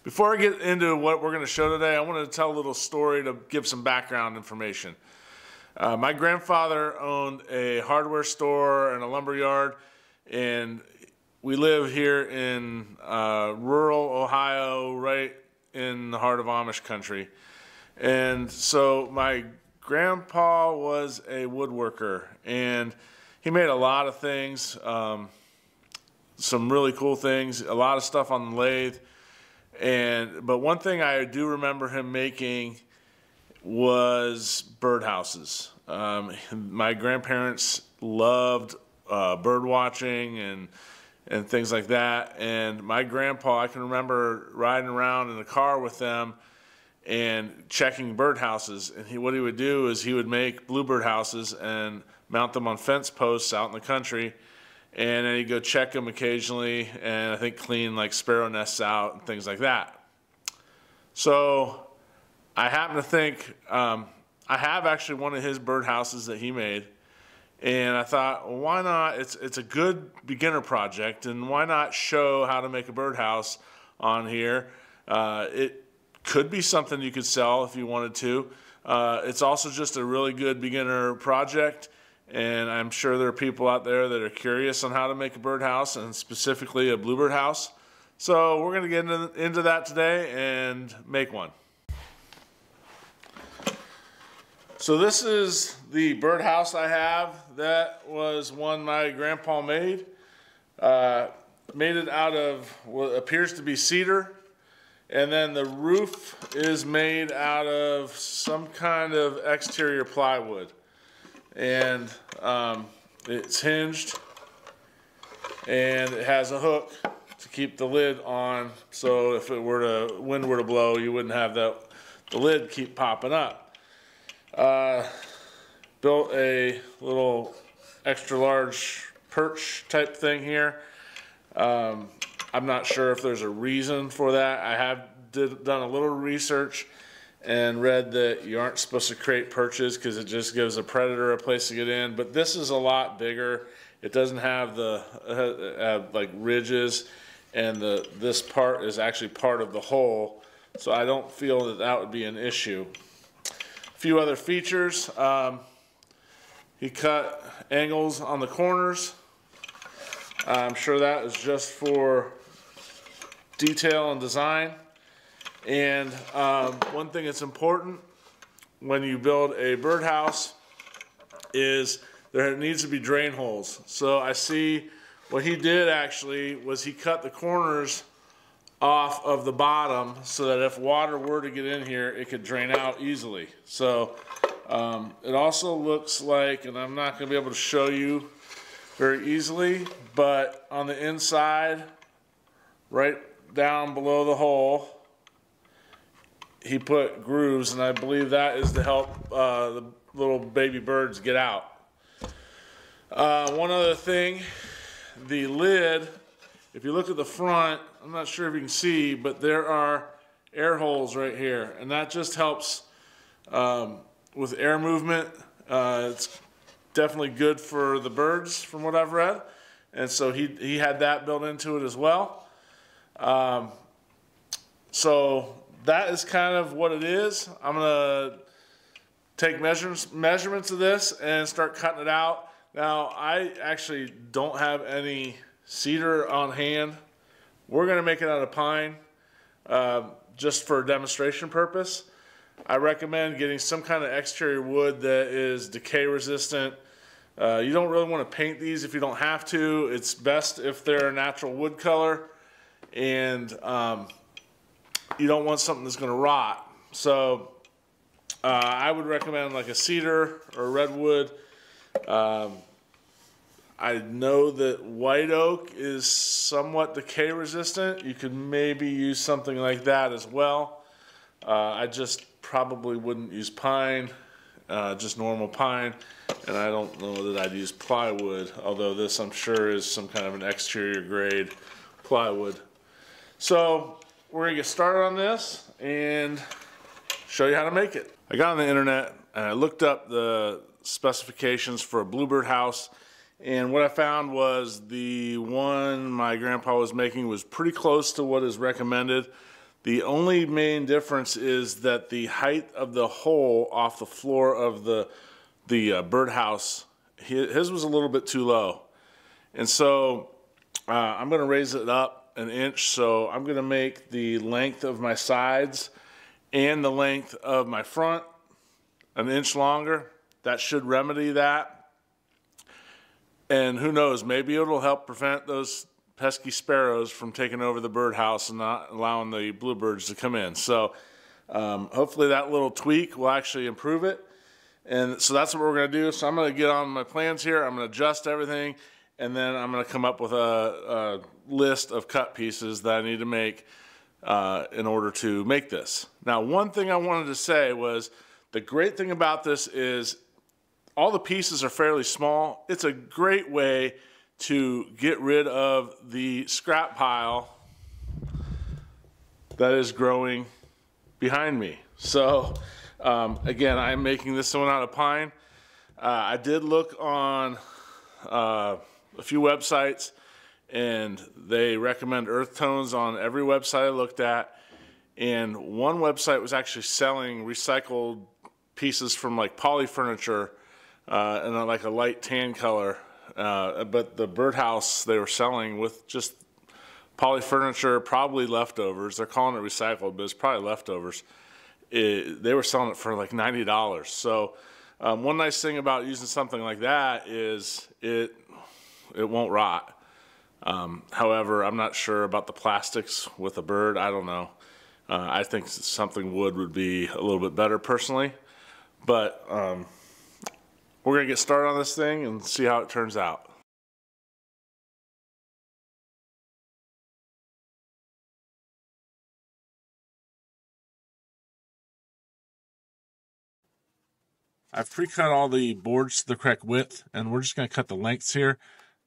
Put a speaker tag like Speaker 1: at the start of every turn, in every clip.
Speaker 1: Before I get into what we're going to show today, I wanted to tell a little story to give some background information. My grandfather owned a hardware store and a lumber yard, and we live here in rural Ohio, right in the heart of Amish country. And so my grandpa was a woodworker, and he made a lot of things, some really cool things, a lot of stuff on the lathe. But one thing I do remember him making was birdhouses. My grandparents loved bird watching and things like that. And my grandpa, I can remember riding around in the car with them and checking birdhouses. And what he would do is he would make bluebird houses and mount them on fence posts out in the country. And then he'd go check them occasionally, and I think clean like sparrow nests out and things like that. So I happen to think, I have actually one of his birdhouses that he made, and I thought, well, why not? It's a good beginner project, and why not show how to make a birdhouse on here? It could be something you could sell if you wanted to. It's also just a really good beginner project. And I'm sure there are people out there that are curious on how to make a birdhouse, and specifically a bluebird house. So we're going to get into that today and make one. So this is the birdhouse I have. That was one my grandpa made. Made it out of what appears to be cedar. And then the roof is made out of some kind of exterior plywood. And it's hinged, and it has a hook to keep the lid on, so if wind were to blow, you wouldn't have the lid keep popping up. Built a little extra large perch type thing here. I'm not sure if there's a reason for that. I have done a little research and read that you aren't supposed to create perches because it just gives a predator a place to get in. But this is a lot bigger. It doesn't have the like ridges, and this part is actually part of the hole, so I don't feel that that would be an issue. A few other features. He cut angles on the corners. I'm sure that is just for detail and design. And one thing that's important when you build a birdhouse is there needs to be drain holes. So I see what he did actually was he cut the corners off of the bottom so that if water were to get in here, it could drain out easily. So it also looks like, and I'm not going to be able to show you very easily, but on the inside, right down below the hole, he put grooves, and I believe that is to help the little baby birds get out. One other thing, the lid, if you look at the front, I'm not sure if you can see, but there are air holes right here, and that just helps with air movement. It's definitely good for the birds from what I've read, and so he had that built into it as well. So that is kind of what it is. I'm going to take measurements of this and start cutting it out. Now, I actually don't have any cedar on hand. We're going to make it out of pine just for demonstration purpose. I recommend getting some kind of exterior wood that is decay resistant. You don't really want to paint these if you don't have to. It's best if they're a natural wood color, and you don't want something that's going to rot. So I would recommend like a cedar or a redwood. I know that white oak is somewhat decay resistant. You could maybe use something like that as well. I just probably wouldn't use pine, just normal pine. And I don't know that I'd use plywood, although this I'm sure is some kind of an exterior grade plywood. So we're gonna get started on this and show you how to make it. I got on the internet and I looked up the specifications for a bluebird house, and what I found was the one my grandpa was making was pretty close to what is recommended. The only main difference is that the height of the hole off the floor of the birdhouse, his was a little bit too low. And so I'm going to raise it up an inch. So I'm going to make the length of my sides and the length of my front an inch longer. That should remedy that. And who knows, maybe it'll help prevent those pesky sparrows from taking over the birdhouse and not allowing the bluebirds to come in. So hopefully that little tweak will actually improve it. And so that's what we're going to do. So I'm going to get on my plans here. I'm going to adjust everything, and then I'm going to come up with a list of cut pieces that I need to make in order to make this. Now, one thing I wanted to say was the great thing about this is all the pieces are fairly small. It's a great way to get rid of the scrap pile that is growing behind me. So again, I'm making this one out of pine. I did look on a few websites, and they recommend earth tones on every website I looked at. And one website was actually selling recycled pieces from like poly furniture in like a light tan color. But the birdhouse they were selling with just poly furniture, probably leftovers. They're calling it recycled, but it's probably leftovers. They were selling it for like $90. So one nice thing about using something like that is it won't rot. However, I'm not sure about the plastics with a bird. I don't know. I think something wood would be a little bit better personally. But we're going to get started on this thing and see how it turns out. I've pre-cut all the boards to the correct width, and we're just going to cut the lengths here.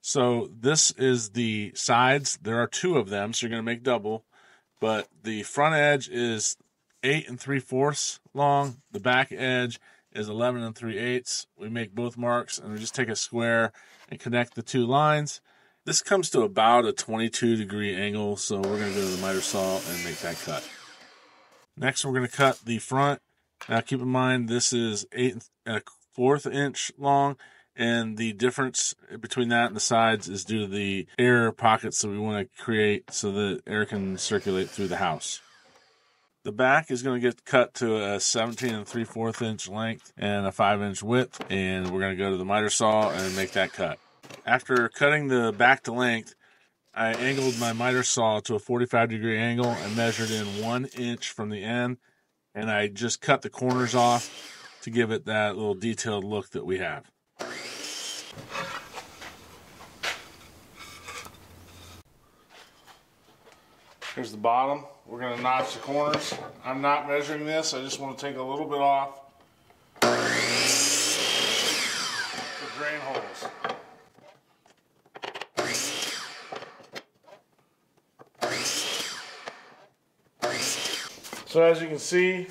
Speaker 1: So this is the sides. There are two of them, so you're going to make double. But the front edge is 8 3/4 long. The back edge is 11 3/8. We make both marks, and we just take a square and connect the two lines. This comes to about a 22-degree angle, so we're going to go to the miter saw and make that cut. Next, we're going to cut the front. Now, keep in mind, this is 8 1/4 inch long, and the difference between that and the sides is due to the air pockets that we want to create so that air can circulate through the house. The back is going to get cut to a 17 3/4 inch length and a 5-inch width, and we're going to go to the miter saw and make that cut. After cutting the back to length, I angled my miter saw to a 45-degree angle and measured in 1 inch from the end, and I just cut the corners off to give it that little detailed look that we have. Here's the bottom. We're going to notch the corners. I'm not measuring this. I just want to take a little bit off for drain holes. So as you can see,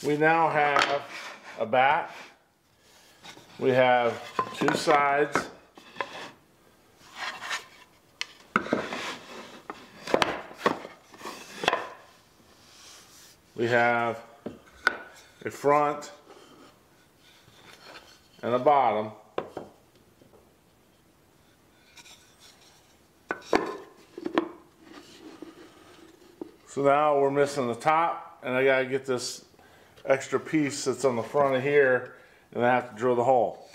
Speaker 1: we now have a back. We have two sides. We have a front and a bottom. So now we're missing the top, and I gotta get this extra piece that's on the front of here, and I have to drill the hole.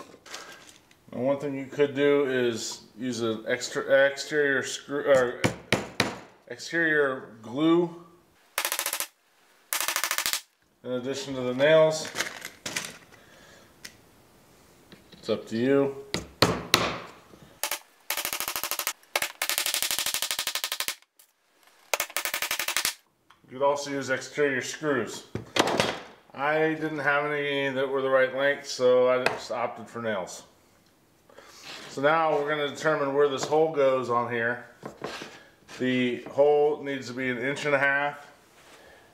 Speaker 1: And one thing you could do is use an exterior screw or exterior glue in addition to the nails. It's up to you. You could also use exterior screws. I didn't have any that were the right length, so I just opted for nails. So now we're going to determine where this hole goes on here. The hole needs to be 1.5 inches,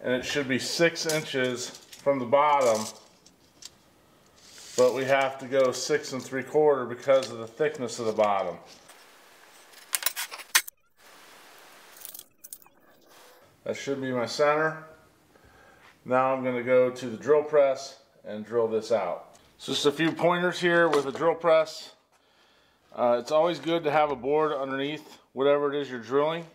Speaker 1: and it should be 6 inches from the bottom, but we have to go 6 3/4 because of the thickness of the bottom. That should be my center. Now I'm going to go to the drill press and drill this out. So just a few pointers here with a drill press. It's always good to have a board underneath whatever it is you're drilling,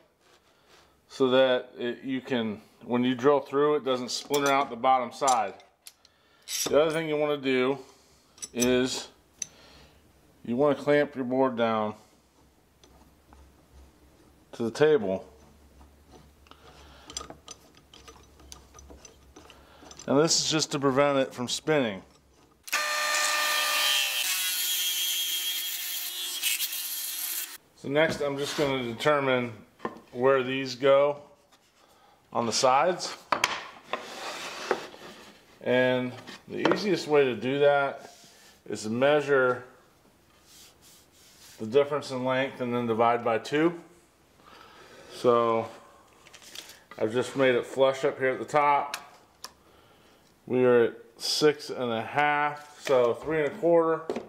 Speaker 1: so that you can, when you drill through, it doesn't splinter out the bottom side. The other thing you want to do is you want to clamp your board down to the table. And this is just to prevent it from spinning. So next I'm just going to determine where these go on the sides. And the easiest way to do that is to measure the difference in length and then divide by 2. So I've just made it flush up here at the top. We are at 6.5, so 3 1/4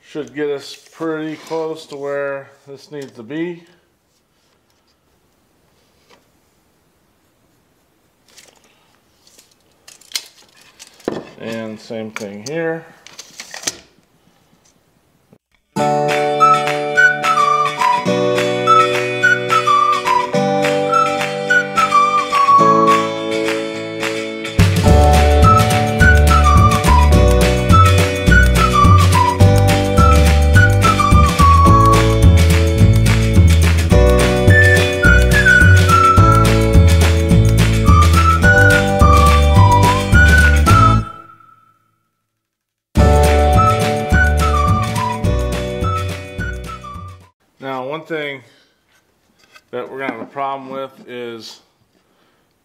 Speaker 1: should get us pretty close to where this needs to be. And same thing here. Now, one thing that we're going to have a problem with is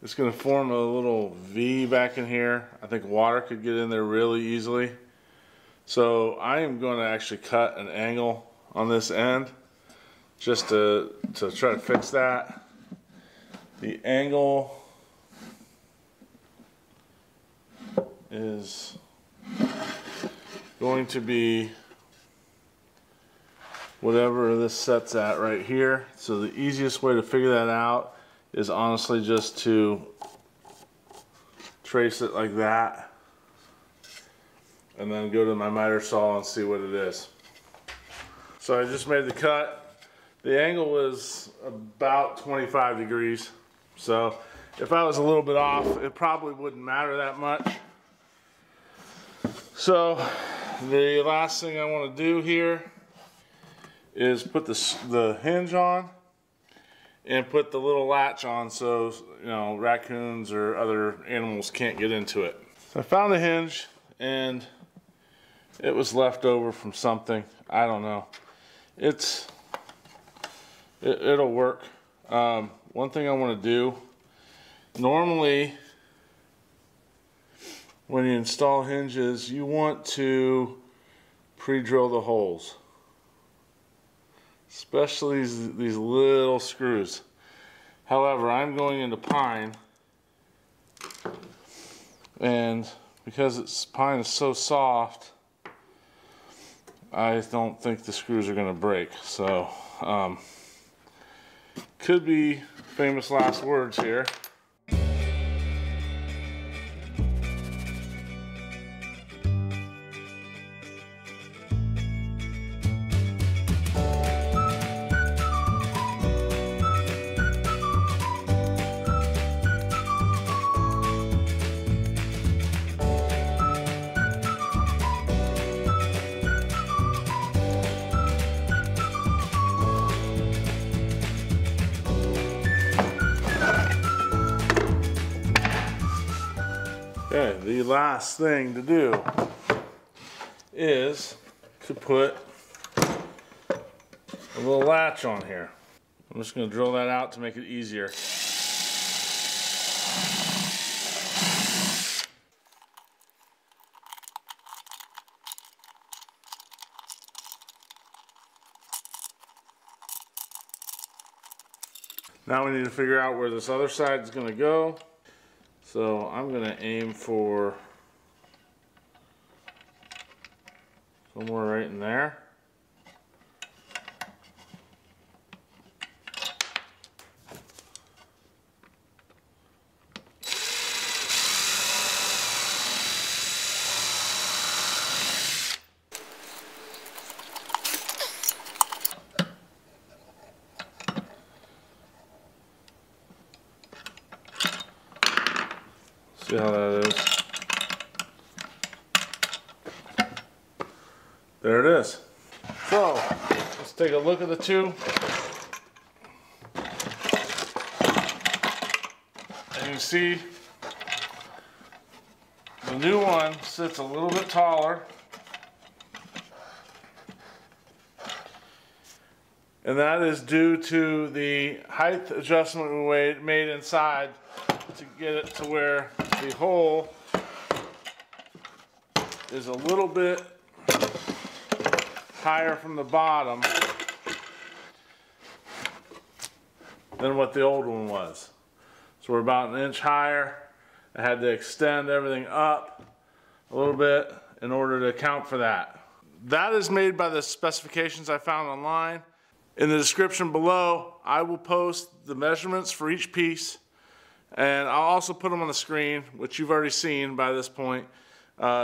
Speaker 1: it's going to form a little V back in here. I think water could get in there really easily. So I am going to actually cut an angle on this end just to try to fix that. The angle is going to be whatever this sets at right here. So the easiest way to figure that out is honestly just to trace it like that and then go to my miter saw and see what it is. So I just made the cut. The angle is about 25 degrees. So if I was a little bit off, it probably wouldn't matter that much. So the last thing I want to do here is put the hinge on and put the little latch on so raccoons or other animals can't get into it. So I found the hinge and it was left over from something. I don't know. It'll work. One thing I want to do, normally when you install hinges, you want to pre-drill the holes. Especially these little screws. However, I'm going into pine, and because pine is so soft, I don't think the screws are going to break. So, could be famous last words here. Okay, the last thing to do is to put a little latch on here. I'm just going to drill that out to make it easier. Now we need to figure out where this other side is going to go. So I'm going to aim for somewhere right in there. See how that is. There it is. So, let's take a look at the two. And you can see the new one sits a little bit taller. And that is due to the height adjustment we made inside to get it to where the hole is a little bit higher from the bottom than what the old one was. So we're about an inch higher. I had to extend everything up a little bit in order to account for that. That is made by the specifications I found online. In the description below, I will post the measurements for each piece, and I'll also put them on the screen, which you've already seen by this point,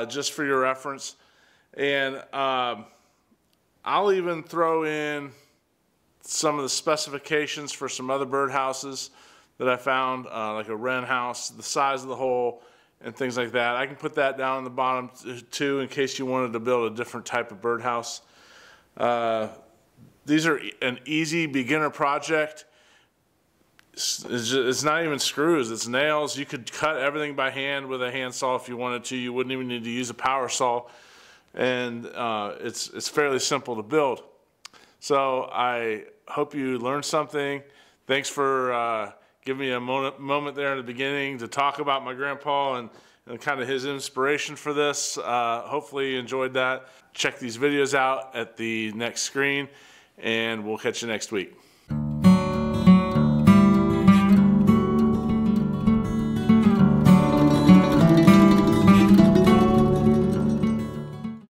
Speaker 1: just for your reference. And I'll even throw in some of the specifications for some other birdhouses that I found, like a wren house, the size of the hole, and things like that. I can put that down in the bottom too, in case you wanted to build a different type of birdhouse. These are an easy beginner project. It's not even screws, it's nails. You could cut everything by hand with a handsaw if you wanted to. You wouldn't even need to use a power saw. And it's fairly simple to build. So I hope you learned something. Thanks for giving me a moment there in the beginning to talk about my grandpa and kind of his inspiration for this. Hopefully you enjoyed that. Check these videos out at the next screen, and we'll catch you next week.